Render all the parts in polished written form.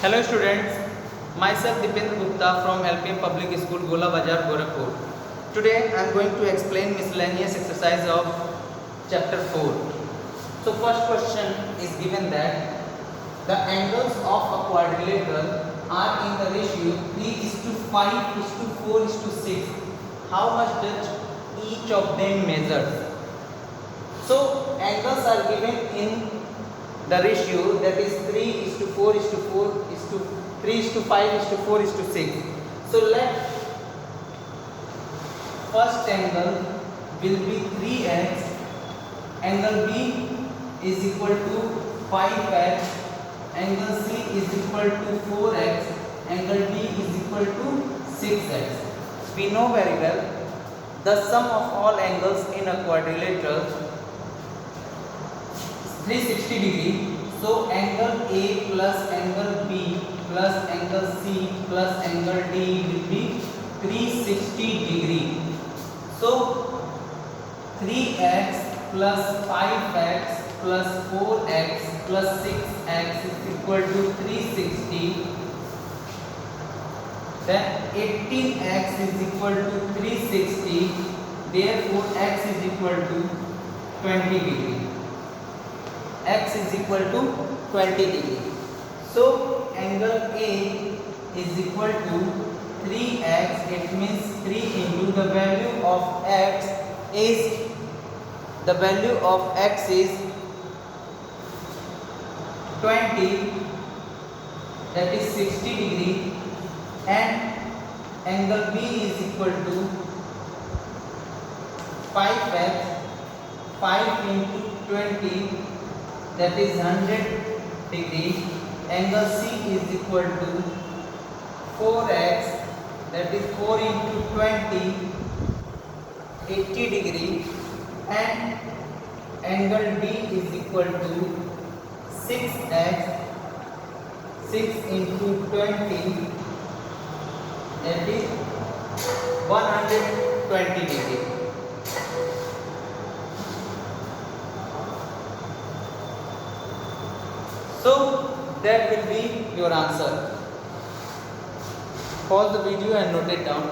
Hello students, myself Dipendra Gupta from LPM Public School, Gola Bazar, Gorakhpur. Today I am going to explain miscellaneous exercise of chapter 4. So first question is given that the angles of a quadrilateral are in the ratio 3:5:4:6. How much does each of them measure? So angles are given in the ratio that is 3:4:4:3:5:4:6. So let first angle will be 3x, angle B is equal to 5x, angle C is equal to 4x, angle D is equal to 6x. We know very well the sum of all angles in a quadrilateral 360 degree. So angle A plus angle B plus angle C plus angle D will be 360 degree. So 3x plus 5x plus 4x plus 6x is equal to 360. Then 18x is equal to 360. Therefore x is equal to 20 degree. X is equal to 20 degree. So angle A is equal to 3x. It means 3 into the value of x is 20, that is 60 degree, and angle B is equal to 5x. 5 into 20, that is 100 degree. Angle C is equal to 4x, that is 4 into 20, 80 degree, and angle D is equal to 6x. 6 into 20, that is 120 degree. So that will be your answer. Pause the video and note it down.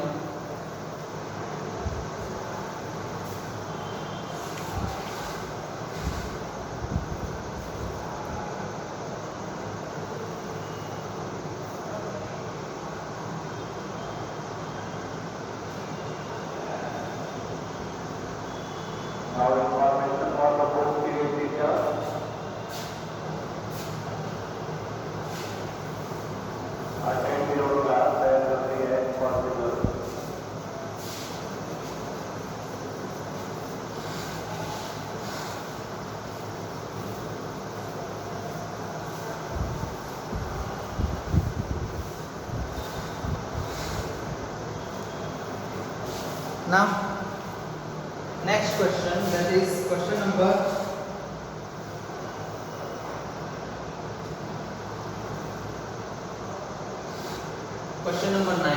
Now information for the posterior teacher. Attend your class as early as possible. Now next question, that is question number 9.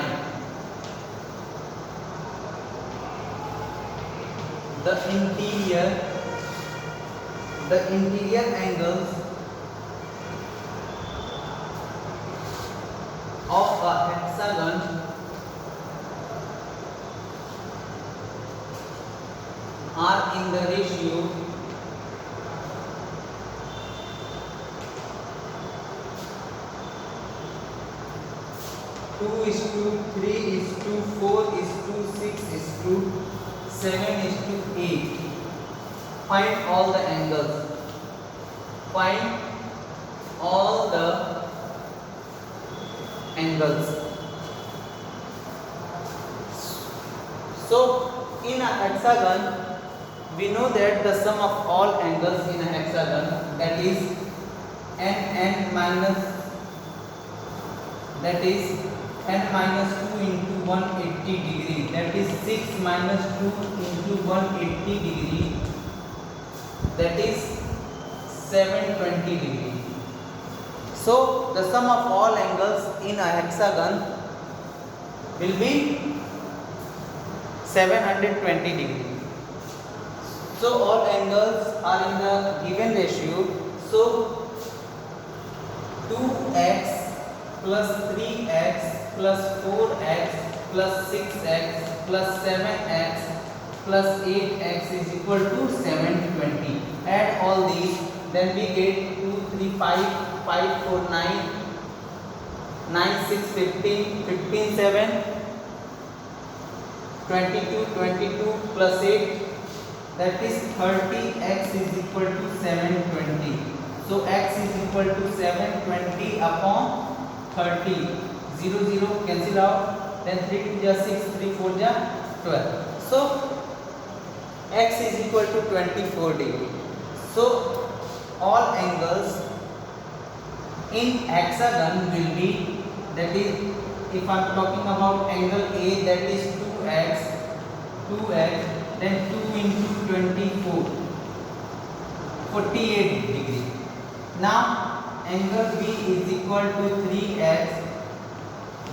The interior angles of a hexagon are in the ratio 2:3:4:6:7:8. Find all the angles. Find all the angles. So in a hexagon, we know that the sum of all angles in a hexagon, that is n minus 2 into 180 degree, that is 6 minus 2 into 180 degree, that is 720 degree. So the sum of all angles in a hexagon will be 720 degree. So all angles are in the given ratio. So 2x plus 3x plus 4x plus 6x plus 7x plus 8x is equal to 720. Add all these, then we get 2, 3, 5, 5, 4, 9, 9, 6, 15, 15, 7, 22, 22 plus 8, that is 30x is equal to 720. So x is equal to 720 upon 30. 0, 0 cancel out. Then 3 2 ja 6, 3 4 ja 12. So x is equal to 24 degree. So all angles in hexagon will be, that is, if I am talking about angle A, that is 2x, then 2 into 24, 48 degree. Now angle B is equal to 3x,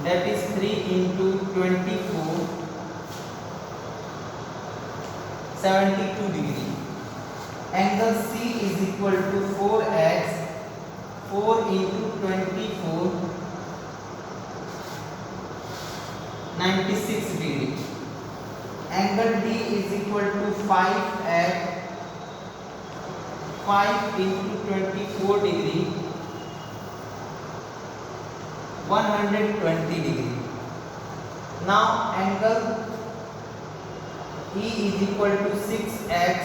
that is 3 into 24, 72 degree. Angle C is equal to 4x, 4 into 24, 96 degree. Angle D is equal to 5x, 5 into 24 degree, 120 degree. Now angle E is equal to 6x,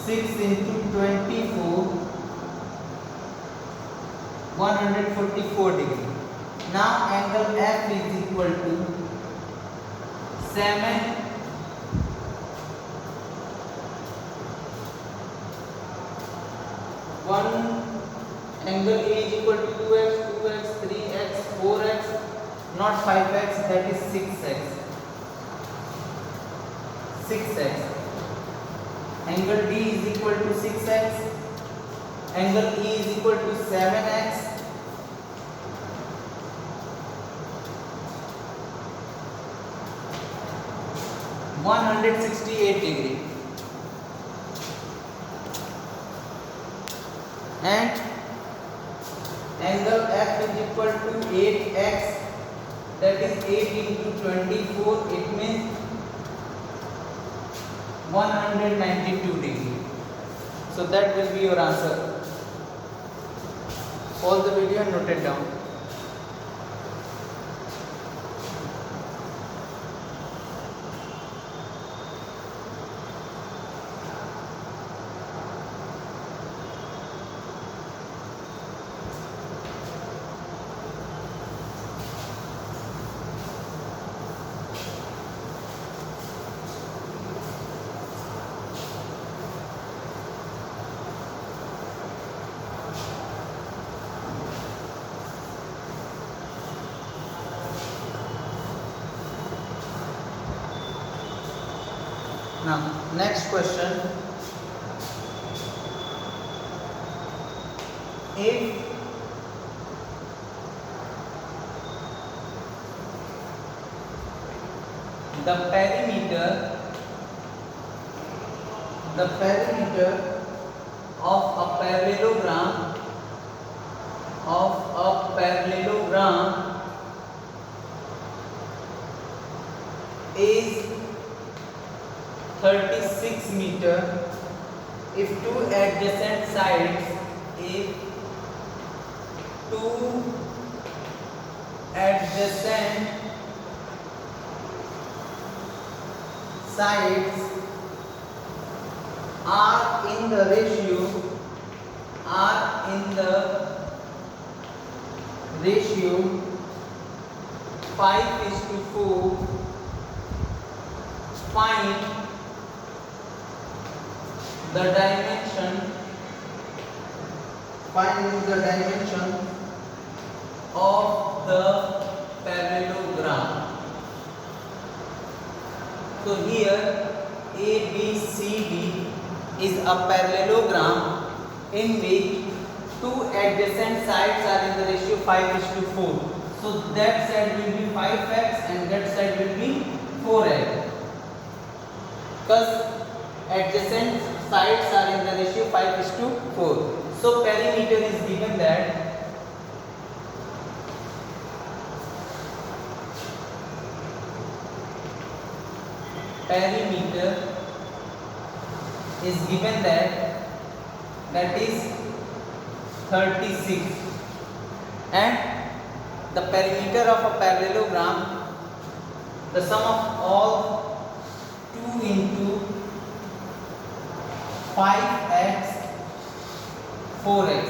6 into 24, 144 degree. Now angle F is equal to 7, 1, angle A is equal to 2x, 2x, 3x, 4x, not 5x, that is 6x. 6x. Angle D is equal to 6x. Angle E is equal to 7x. (168 degree). And angle F is equal to 8x, that is 8 into 24, it means 192 degree. So that will be your answer. Pause the video and note it down. Now, next question. If the perimeter of a parallelogram is 36 meter, if two adjacent sides are in the ratio 5:4, find the dimension of the parallelogram. So here ABCD is a parallelogram in which two adjacent sides are in the ratio 5:4. So that side will be 5x and that side will be 4x. Because adjacent sides are in the ratio 5:4. So perimeter is given that perimeter is given that is 36, and the perimeter of a parallelogram, the sum of all 2 into 5x 4x.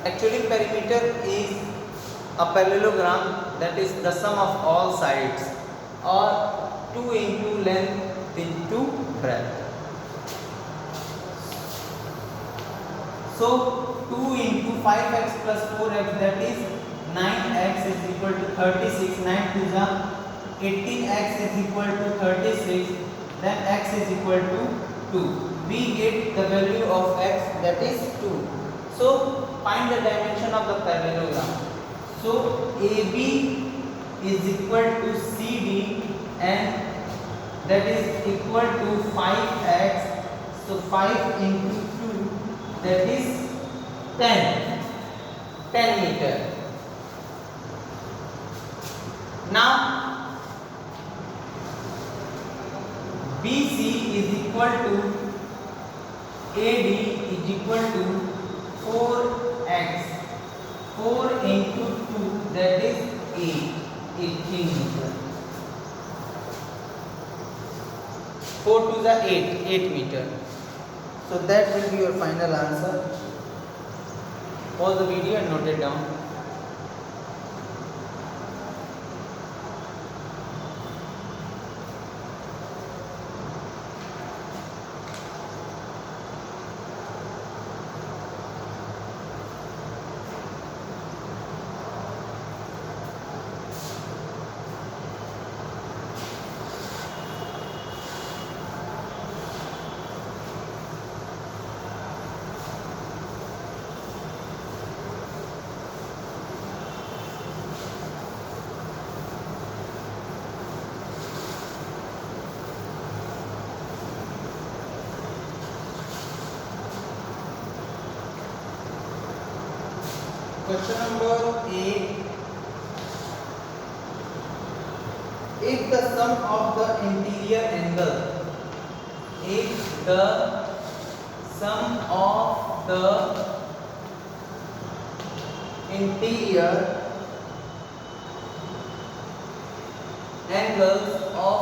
Actually perimeter is a parallelogram, that is the sum of all sides, or 2 into length into breadth. So 2 into 5x plus 4x, that is 9x is equal to 36. 9 to the 18x is equal to 36. Then x is equal to 2. We get the value of x, that is 2. So find the dimension of the parallelogram. So AB is equal to CD, and that is equal to 5x. So 5 into 2, that is 10 meter. Now BC is equal to AD is equal to 4x. 4 into 2, that is 18 meter. 4 to the 8 meter. So that will be your final answer. Pause the video and note it down. Question number 8. If the sum of the interior angle, if the sum of the interior angles of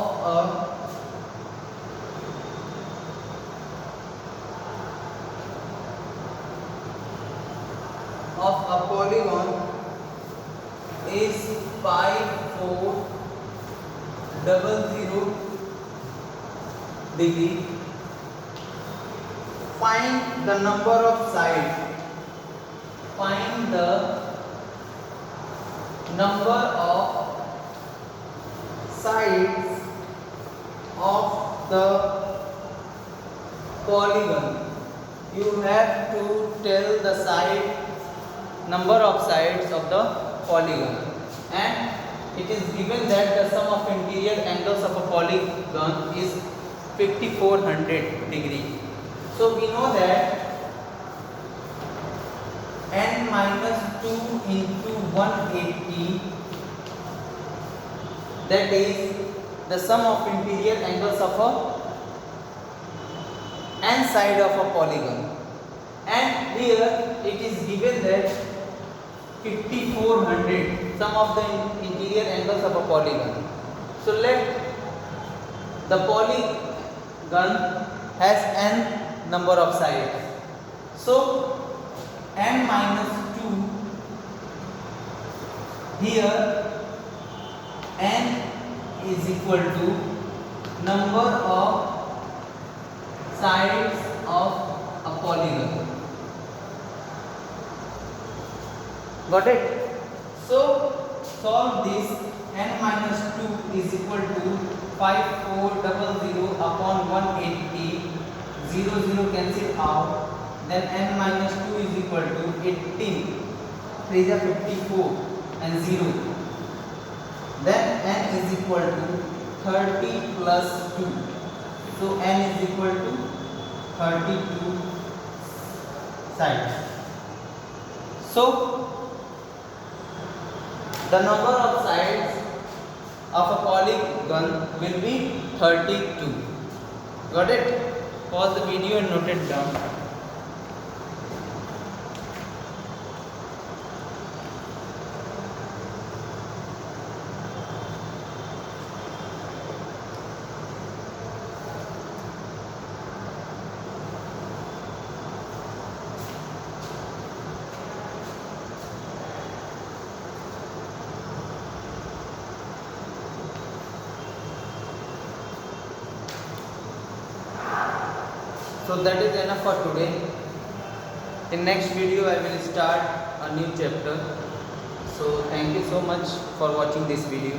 a polygon is 5400 degree, find the number of sides. Find the number of sides of the polygon. You have to tell the number of sides of the polygon, and it is given that the sum of interior angles of a polygon is 5400 degree. So we know that n minus 2 into 180, that is the sum of interior angles of a n side of a polygon, and here it is given that 5400 sum of the interior angles of a polygon. So let the polygon has n number of sides. So n minus 2, here n is equal to number of sides of a polygon. Got it? So solve this. N minus 2 is equal to 5400 upon 180. 0 cancel out. Then n minus 2 is equal to 18. 3 is 54 and 0. Then n is equal to 30 plus 2. So n is equal to 32 sides. So the number of sides of a polygon will be 32. Got it? Pause the video and note it down. So that is enough for today. In next video I will start a new chapter. So thank you so much for watching this video.